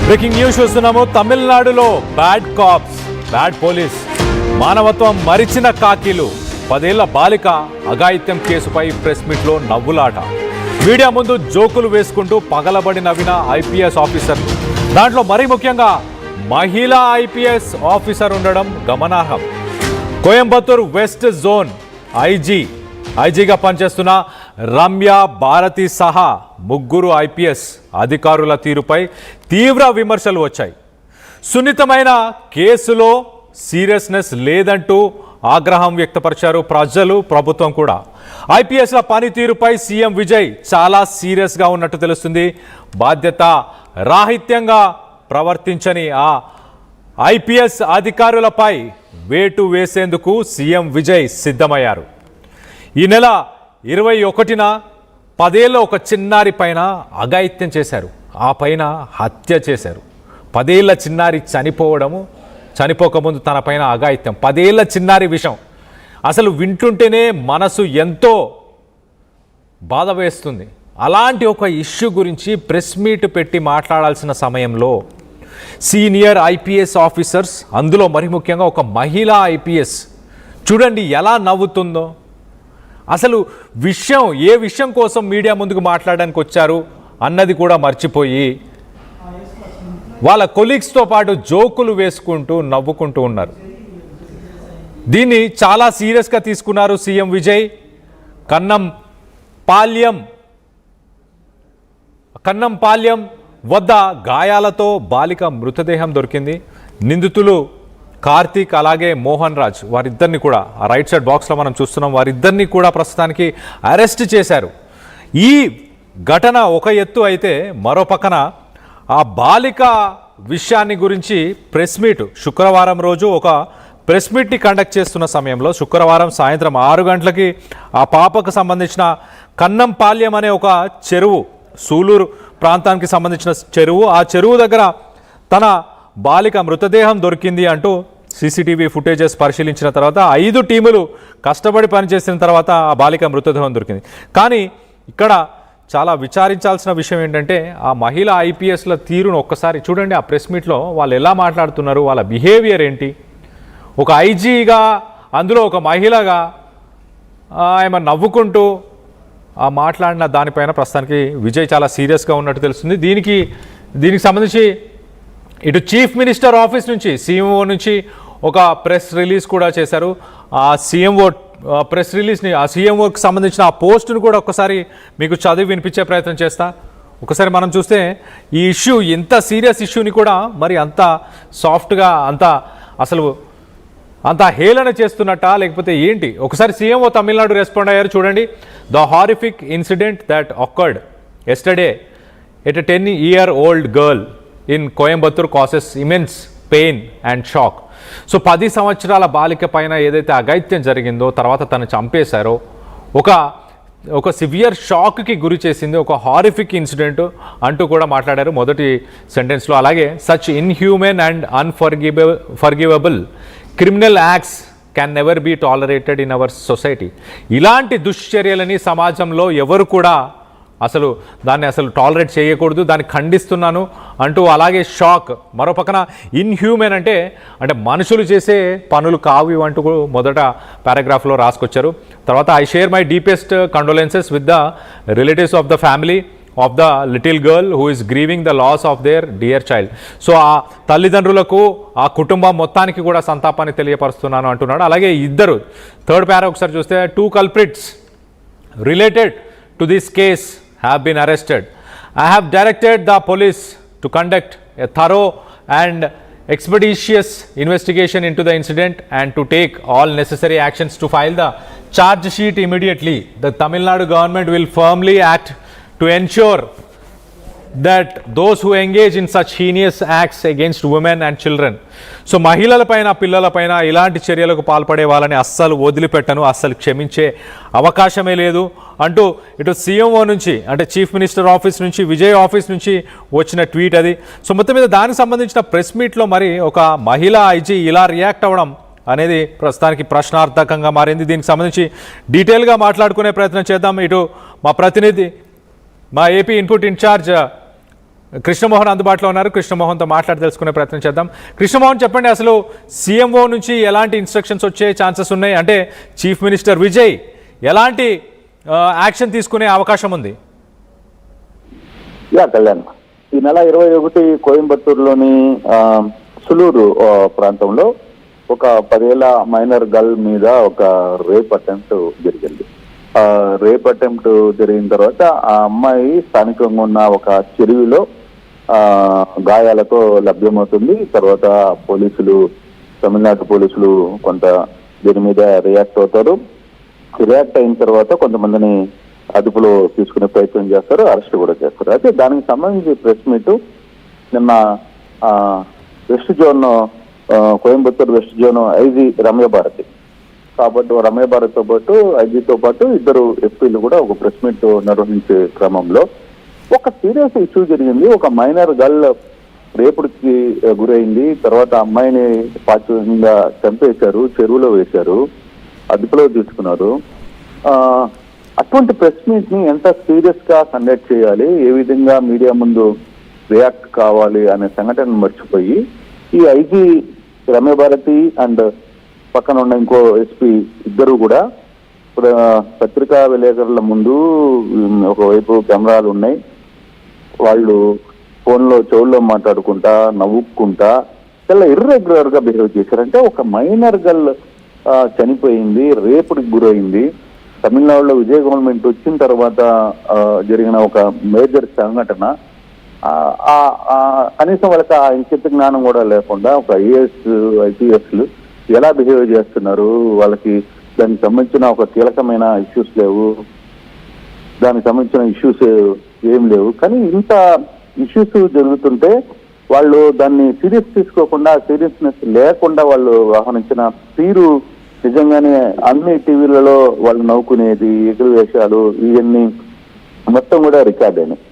Breaking news చూస్తున్నాము. తమిళనాడులో bad caps, bad police, మానవత్వం మరిచిన కాకీలు. 10 ఏళ్ల బాలిక అఘాయిత్యం కేసుపై ప్రెస్ మీట్లో నవ్వులాట. మీడియా ముందు జోకులు వేసుకుంటూ పగలబడి నవ్విన ఐపీఎస్ ఆఫీసర్. దాంట్లో మరీ ముఖ్యంగా మహిళా ఐపీఎస్ ఆఫీసర్ ఉండడం గమనార్హం. కోయంబత్తూర్ వెస్ట్ జోన్ ఐజీగా పనిచేస్తున్న రమ్య భారతి సహా 3 ఐపీఎస్ అధికారుల తీరుపై తీవ్ర విమర్శలు వచ్చాయి. సున్నితమైన కేసులో సీరియస్నెస్ లేదంటూ ఆగ్రహం వ్యక్తపరిచారు ప్రజలు, ప్రభుత్వం కూడా. ఐపీఎస్ల పనితీరుపై సీఎం విజయ్ చాలా సీరియస్గా ఉన్నట్టు తెలుస్తుంది. బాధ్యత రాహిత్యంగా ప్రవర్తించని ఆ ఐపీఎస్ అధికారులపై వేటు వేసేందుకు సీఎం విజయ్ సిద్ధమయ్యారు. ఈ నెల 21న 10 ఏళ్ల ఒక చిన్నారి పైన అఘాయిత్యం చేశారు, ఆ పైన హత్య చేశారు. 10 ఏళ్ల చిన్నారి చనిపోకముందు తన పైన అఘాయిత్యం. 10 ఏళ్ల చిన్నారి విషయం అసలు వింటుంటేనే మనసు ఎంతో బాధ వేస్తుంది. అలాంటి ఒక ఇష్యూ గురించి ప్రెస్ మీట్ పెట్టి మాట్లాడాల్సిన సమయంలో సీనియర్ ఐపీఎస్ ఆఫీసర్స్, అందులో మరి ముఖ్యంగా ఒక మహిళా ఐపీఎస్ చూడండి ఎలా నవ్వుతుందో. అసలు ఏ విషయం కోసం మీడియా ముందుకు మాట్లాడడానికి వచ్చారు అన్నది కూడా మర్చిపోయి వాళ్ళ కొలీగ్స్తో పాటు జోకులు వేసుకుంటూ నవ్వుకుంటూ ఉన్నారు. దీన్ని చాలా సీరియస్గా తీసుకున్నారు సీఎం విజయ్. కన్నం పాల్యం వద్ద గాయాలతో బాలిక మృతదేహం దొరికింది. నిందితులు కార్తీక్ అలాగే మోహన్ రాజ్, వారిద్దరిని కూడా ఆ రైట్ సైడ్ బాక్స్లో మనం చూస్తున్నాం, వారిద్దరిని కూడా ప్రస్తుతానికి అరెస్ట్ చేశారు. ఈ ఘటన ఒక ఎత్తు అయితే, మరో పక్కన ఆ బాలిక విషయాన్ని గురించి ప్రెస్ మీట్ శుక్రవారం రోజు ఒక ప్రెస్ మీట్ని కండక్ట్ చేస్తున్న సమయంలో, శుక్రవారం సాయంత్రం 6 గంటలకి ఆ పాపకు సంబంధించిన కన్నం పాల్యం అనే ఒక చెరువు, సూలూరు ప్రాంతానికి సంబంధించిన చెరువు, ఆ చెరువు దగ్గర తన బాలిక మృతదేహం దొరికింది అంటూ సీసీటీవీ ఫుటేజెస్ పరిశీలించిన తర్వాత 5 టీములు కష్టపడి పనిచేసిన తర్వాత ఆ బాలిక మృతదేహం దొరికింది. కానీ ఇక్కడ చాలా విచారించాల్సిన విషయం ఏంటంటే ఆ మహిళా ఐపీఎస్ల తీరును ఒక్కసారి చూడండి. ఆ ప్రెస్ మీట్లో వాళ్ళు ఎలా మాట్లాడుతున్నారు, వాళ్ళ బిహేవియర్ ఏంటి. ఒక ఐజీగా, అందులో ఒక మహిళగా ఆమె నవ్వుకుంటూ మాట్లాడిన దానిపైన ప్రస్తుతానికి విజయ్ చాలా సీరియస్గా ఉన్నట్టు తెలుస్తుంది. దీనికి సంబంధించి ఇటు చీఫ్ మినిస్టర్ ఆఫీస్ నుంచి, సీఎంఓ నుంచి ఒక ప్రెస్ రిలీజ్ కూడా చేశారు. ఆ సీఎంఓ ప్రెస్ రిలీజ్ని, ఆ సీఎంఓకి సంబంధించిన ఆ పోస్టును కూడా ఒకసారి మీకు చదివి వినిపించే ప్రయత్నం చేస్తా. ఒకసారి మనం చూస్తే ఈ ఇష్యూ, ఎంత సీరియస్ ఇష్యూని కూడా మరి అంత సాఫ్ట్గా, అంత హేళన చేస్తున్నట్టా లేకపోతే ఏంటి? ఒకసారి సీఎంఓ తమిళనాడు రెస్పాండ్ అయ్యారు. చూడండి. The horrific incident that occurred yesterday at a 10-year-old girl in Coimbatore causes immense pain and shock. So 10 సంవత్సరాల బాలిక పైన ఏదైతే అఘాయిత్యం జరిగిందో, తర్వాత తను చంపేశారో, ఒక సివియర్ షాక్కి గురి చేసింది, ఒక హారిఫిక్ ఇన్సిడెంట్ అంటూ కూడా మాట్లాడారు మొదటి సెంటెన్స్లో. అలాగే such inhuman and unforgivable criminal acts can never be tolerated in our society. ఇలాంటి దుశ్చర్యలని సమాజంలో ఎవరు కూడా దాన్ని టాలరేట్ చేయకూడదు, దాన్ని ఖండిస్తున్నాను అంటూ. అలాగే షాక్, మరో పక్కన ఇన్హ్యూమన్ అంటే మనుషులు చేసే పనులు కావు అంటూ మొదట పారాగ్రాఫ్లో రాసుకొచ్చారు. తర్వాత I share my deepest condolences with the relatives of the family of the little girl who is grieving the loss of their dear child. So ఆ తల్లిదండ్రులకు, ఆ కుటుంబం మొత్తానికి కూడా సంతాపాన్ని తెలియపరుస్తున్నాను అంటున్నాడు. అలాగే థర్డ్ పారా ఒకసారి చూస్తే 2 culprits related to this case have been arrested. I have directed the police to conduct a thorough and expeditious investigation into the incident and to take all necessary actions to file the charge sheet immediately. The Tamil Nadu government will firmly act to ensure that those who engage in such heinous acts against women and children. So మహిళలపైన, పిల్లలపైన ఇలాంటి చర్యలకు పాల్పడే వాళ్ళని అస్సలు వదిలిపెట్టను, అస్సలు క్షమించే అవకాశమే లేదు అంటూ ఇటు సీఎంఓ నుంచి, చీఫ్ మినిస్టర్ ఆఫీస్ నుంచి, విజయ్ ఆఫీస్ నుంచి వచ్చిన ట్వీట్ అది. సో మొత్తం మీద దానికి సంబంధించిన ప్రెస్ మీట్లో మరి ఒక మహిళా ఐజీ ఇలా రియాక్ట్ అవ్వడం అనేది ప్రస్తుతానికి ప్రశ్నార్థకంగా మారింది. దీనికి సంబంధించి డీటెయిల్గా మాట్లాడుకునే ప్రయత్నం చేద్దాం. ఇటు మా ప్రతినిధి, మా ఏపీ ఇన్పుట్ ఇన్ఛార్జ్ కృష్ణమోహన్ అందుబాటులో ఉన్నారు. కృష్ణమోహన్తో మాట్లాడి తెలుసుకునే ప్రయత్నం చేద్దాం. కృష్ణమోహన్, చెప్పండి, అసలు సీఎంఓ నుంచి ఎలాంటి ఇన్స్ట్రక్షన్స్ వచ్చే ఛాన్సెస్ ఉన్నాయి? అంటే చీఫ్ మినిస్టర్ విజయ్ ఎలాంటి యాక్షన్ తీసుకునే అవకాశం ఉంది? కళ్యాణ్, ఈ నెల 21 కోయంబత్తూరులోని సులూరు ప్రాంతంలో ఒక 10 ఏళ్ల మైనర్ గర్ల్ మీద ఒక రేప్ అటెంప్ట్ జరిగింది. రేప్ అటెంప్ట్ జరిగిన తర్వాత ఆ అమ్మాయి స్థానికంగా ఉన్న ఒక చెరువులో గాయాలతో లభ్యమవుతుంది. తర్వాత తమిళనాడు పోలీసులు కొంత దీని మీద రియాక్ట్ అవుతారు. రియాక్ట్ అయిన తర్వాత కొంతమందిని అదుపులో తీసుకునే ప్రయత్నం చేస్తారు, అరెస్ట్ కూడా చేస్తారు. అయితే దానికి సంబంధించి ప్రెస్ మీట్ నిన్న west zone Coimbatore west zone IG Ramya Bharathi కాబట్టి రమ్య భారత్తో పాటు ఐజీతో పాటు ఇద్దరు ఎస్పీలు కూడా ఒక ప్రెస్ మీట్ నిర్వహించే క్రమంలో ఒక సీరియస్ ఇష్యూ జరిగింది. ఒక మైనర్ గర్ల్ రేపుడికి గురైంది. తర్వాత అమ్మాయిని పాచికంగా చంపేశారు, చెరువులో వేశారు, అదుపులో తీసుకున్నారు. అటువంటి ప్రెస్ మీట్ ని ఎంత సీరియస్ గా కండక్ట్ చేయాలి, ఏ విధంగా మీడియా ముందు రియాక్ట్ కావాలి అనే సంఘటన మర్చిపోయి ఈ ఐజీ రమ్య భారతి అండ్ పక్కన ఉన్న ఇంకో ఎస్పీ ఇద్దరు కూడా పత్రికా విలేకరుల ముందు ఒకవైపు కెమెరాలు ఉన్నాయి, వాళ్ళు ఫోన్లో చెవుల్లో మాట్లాడుకుంటా నవ్వుకుంటా చాలా ఇర్రెగ్యులర్ గా బిహేవ్ చేశారంటే ఒక మైనర్ గర్ల్ చనిపోయింది, రేపుడికి గురైంది. తమిళనాడులో విజయ్ గవర్నమెంట్ వచ్చిన తర్వాత జరిగిన ఒక మేజర్ సంఘటన. కనీసం వాళ్ళకి ఆ ఇంకిత జ్ఞానం కూడా లేకుండా ఒక ఐఏఎస్ ఐపీఎస్లు ఎలా బిహేవ్ చేస్తున్నారు, వాళ్ళకి దానికి సంబంధించిన ఒక కీలకమైన ఇష్యూస్ లేవు, దానికి సంబంధించిన ఇష్యూస్ ఏం లేవు. కానీ ఇంత ఇష్యూస్ జరుగుతుంటే వాళ్ళు దాన్ని సీరియస్ తీసుకోకుండా, సీరియస్నెస్ లేకుండా వాళ్ళు వ్యవహరించిన తీరు నిజంగానే అన్ని టీవీలలో వాళ్ళు నవ్వుకునేది, ఎగురు వేషాలు ఇవన్నీ మొత్తం కూడా రికార్డ్ అయినాయి.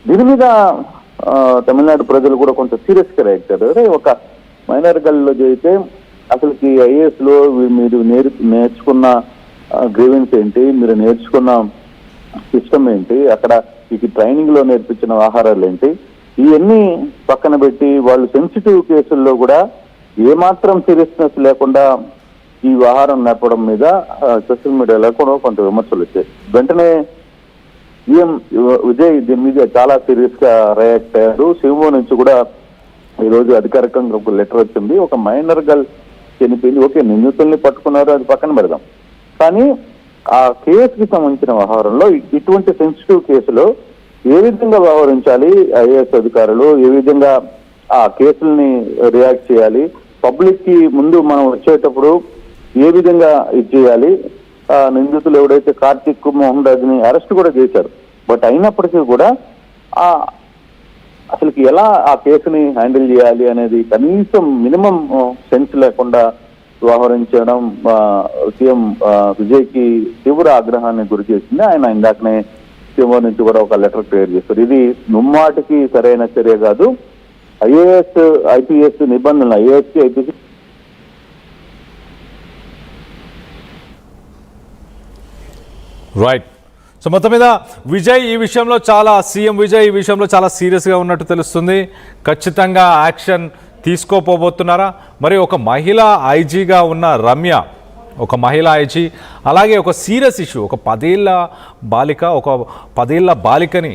దీని మీద తమిళనాడు ప్రజలు కూడా కొంత సీరియస్ గా రియాక్ట్ అయ్యారు. ఒక మైనర్ గర్ల్లో జరిగితే అసలుకి ఐఏఎస్ లో మీరు నేర్చుకున్న గ్రీవెన్స్ ఏంటి, మీరు నేర్చుకున్న సిస్టమ్ ఏంటి, అక్కడ మీకు ట్రైనింగ్ లో నేర్పించిన ఆహారాలు ఏంటి, ఇవన్నీ పక్కన పెట్టి వాళ్ళు సెన్సిటివ్ కేసుల్లో కూడా ఏమాత్రం సీరియస్నెస్ లేకుండా ఈ వ్యవహారం నేర్పడం మీద సోషల్ మీడియాలో కూడా కొంత విమర్శలు వచ్చాయి. వెంటనే సీఎం విజయ్ దీని మీద చాలా సీరియస్ గా రియాక్ట్ అయ్యారు. సీఎంఓ నుంచి కూడా ఈ రోజు అధికారికంగా ఒక లెటర్ వచ్చింది. ఒక మైనర్ గర్ల్ చనిపోయింది, ఓకే నిందితుల్ని పట్టుకున్నారు, అది పక్కన పెడదాం. కానీ ఆ కేసుకి సంబంధించిన వ్యవహారంలో ఇటువంటి సెన్సిటివ్ కేసులో ఏ విధంగా వ్యవహరించాలి ఐఏఎస్ అధికారులు, ఏ విధంగా ఆ కేసుల్ని రియాక్ట్ చేయాలి, పబ్లిక్ కి ముందు మనం వచ్చేటప్పుడు ఏ విధంగా ఇది చేయాలి. నిందితులు ఎవడైతే కార్తిక్ మోహన్ రాజ్ని అరెస్ట్ కూడా చేశారు. బట్ అయినప్పటికీ కూడా అసలుకి ఎలా ఆ కేసుని హ్యాండిల్ చేయాలి అనేది కనీసం మినిమం సెన్స్ లేకుండా వ్యవహరించడం సీఎం విజయ్ కి తీవ్ర ఆగ్రహాన్ని గురి చేసింది. ఆయన ఇందాకనే సీఎం నుంచి కూడా ఒక లెటర్ క్రియేట్ చేస్తారు. ఇది ముమ్మాటికి సరైన చర్య కాదు. ఐఏఎస్ ఐపీఎస్ నిబంధనలు ఐఏఎస్ కి ఐపీఎస్ రైట్. సో మొత్తం మీద విజయ్ ఈ విషయంలో సీఎం విజయ్ ఈ విషయంలో చాలా సీరియస్గా ఉన్నట్టు తెలుస్తుంది. ఖచ్చితంగా యాక్షన్ తీసుకోపోబోతున్నారా? మరి ఒక మహిళా ఐజీగా ఉన్న రమ్య, ఒక మహిళా ఐజీ, అలాగే ఒక సీరియస్ ఇష్యూ, ఒక 10 ఏళ్ల బాలికని